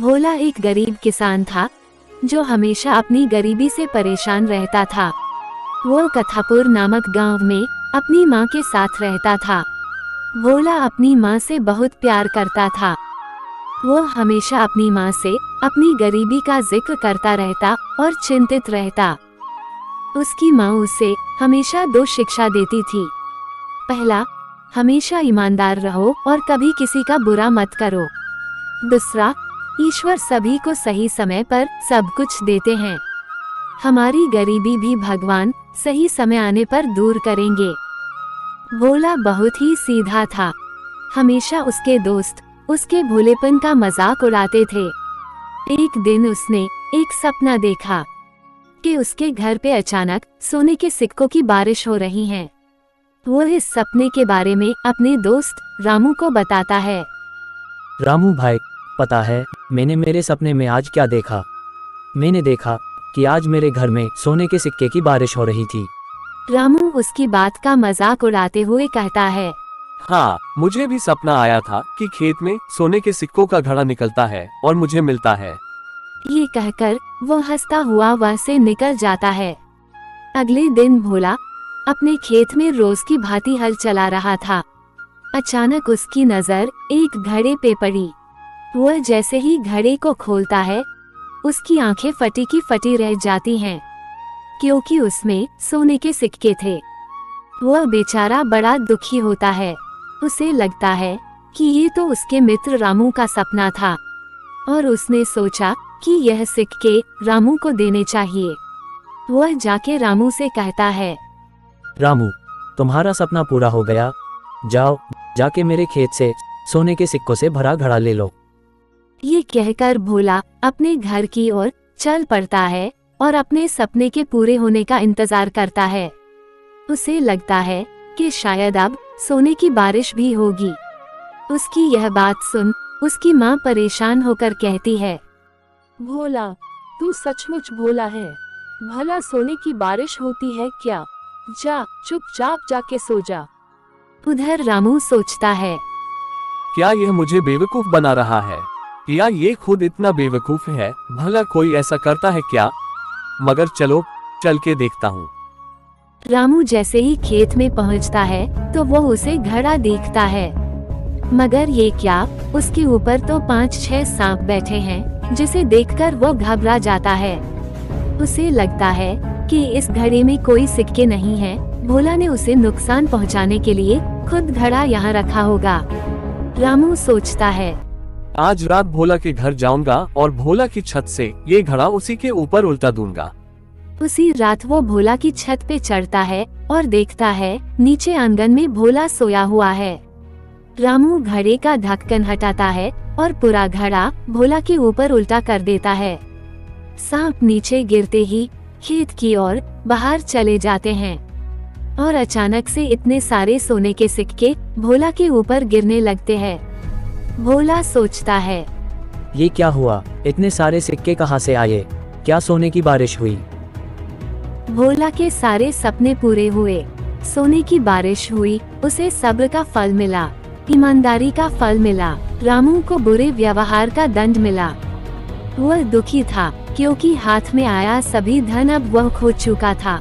भोला एक गरीब किसान था जो हमेशा अपनी गरीबी से परेशान रहता था। वो कथापुर नामक गांव में अपनी माँ के साथ रहता था। भोला अपनी माँ से बहुत प्यार करता था। वो हमेशा अपनी माँ से अपनी गरीबी का जिक्र करता रहता और चिंतित रहता। उसकी माँ उसे हमेशा दो शिक्षा देती थी। पहला, हमेशा ईमानदार रहो और कभी किसी का बुरा मत करो। दूसरा, ईश्वर सभी को सही समय पर सब कुछ देते हैं। हमारी गरीबी भी भगवान सही समय आने पर दूर करेंगे। भोला बहुत ही सीधा था। हमेशा उसके दोस्त उसके भोलेपन का मजाक उड़ाते थे। एक दिन उसने एक सपना देखा कि उसके घर पे अचानक सोने के सिक्कों की बारिश हो रही है। वो इस सपने के बारे में अपने दोस्त रामू को बताता है। रामू भाई, पता है मैंने मेरे सपने में आज क्या देखा? मैंने देखा कि आज मेरे घर में सोने के सिक्के की बारिश हो रही थी। रामू उसकी बात का मजाक उड़ाते हुए कहता है, हाँ, मुझे भी सपना आया था कि खेत में सोने के सिक्कों का घड़ा निकलता है और मुझे मिलता है। ये कहकर वो हंसता हुआ वहां से निकल जाता है। अगले दिन भोला अपने खेत में रोज की भांति हल चला रहा था। अचानक उसकी नजर एक घड़े पे पड़ी। वह जैसे ही घड़े को खोलता है, उसकी आंखें फटी की फटी रह जाती हैं, क्योंकि उसमें सोने के सिक्के थे। वह बेचारा बड़ा दुखी होता है। उसे लगता है कि ये तो उसके मित्र रामू का सपना था और उसने सोचा कि यह सिक्के रामू को देने चाहिए। वह जाके रामू से कहता है, रामू, तुम्हारा सपना पूरा हो गया। जाओ, जाके मेरे खेत से सोने के सिक्कों से भरा घड़ा ले लो। ये कहकर भोला अपने घर की ओर चल पड़ता है और अपने सपने के पूरे होने का इंतजार करता है। उसे लगता है कि शायद अब सोने की बारिश भी होगी। उसकी यह बात सुन उसकी माँ परेशान होकर कहती है, भोला, तू सचमुच भोला है। भला सोने की बारिश होती है क्या? जा, चुपचाप जाके सो जा। उधर रामू सोचता है, क्या यह मुझे बेवकूफ बना रहा है या ये खुद इतना बेवकूफ है? भला कोई ऐसा करता है क्या? मगर चलो, चल के देखता हूँ। रामू जैसे ही खेत में पहुँचता है तो वो उसे घड़ा देखता है, मगर ये क्या, उसके ऊपर तो 5-6 सांप बैठे हैं, जिसे देखकर वो घबरा जाता है। उसे लगता है कि इस घड़े में कोई सिक्के नहीं है। भोला ने उसे नुकसान पहुंचाने के लिए खुद घड़ा यहाँ रखा होगा। रामू सोचता है, आज रात भोला के घर जाऊंगा और भोला की छत से ये घड़ा उसी के ऊपर उल्टा दूंगा। उसी रात वो भोला की छत पे चढ़ता है और देखता है नीचे आंगन में भोला सोया हुआ है। रामू घड़े का ढक्कन हटाता है और पूरा घड़ा भोला के ऊपर उल्टा कर देता है। सांप नीचे गिरते ही खेत की ओर बाहर चले जाते हैं और अचानक से इतने सारे सोने के सिक्के भोला के ऊपर गिरने लगते हैं। भोला सोचता है, ये क्या हुआ? इतने सारे सिक्के कहाँ से आए? क्या सोने की बारिश हुई? भोला के सारे सपने पूरे हुए। सोने की बारिश हुई। उसे सब्र का फल मिला, ईमानदारी का फल मिला। रामू को बुरे व्यवहार का दंड मिला। वह दुखी था क्योंकि हाथ में आया सभी धन अब वह खो चुका था।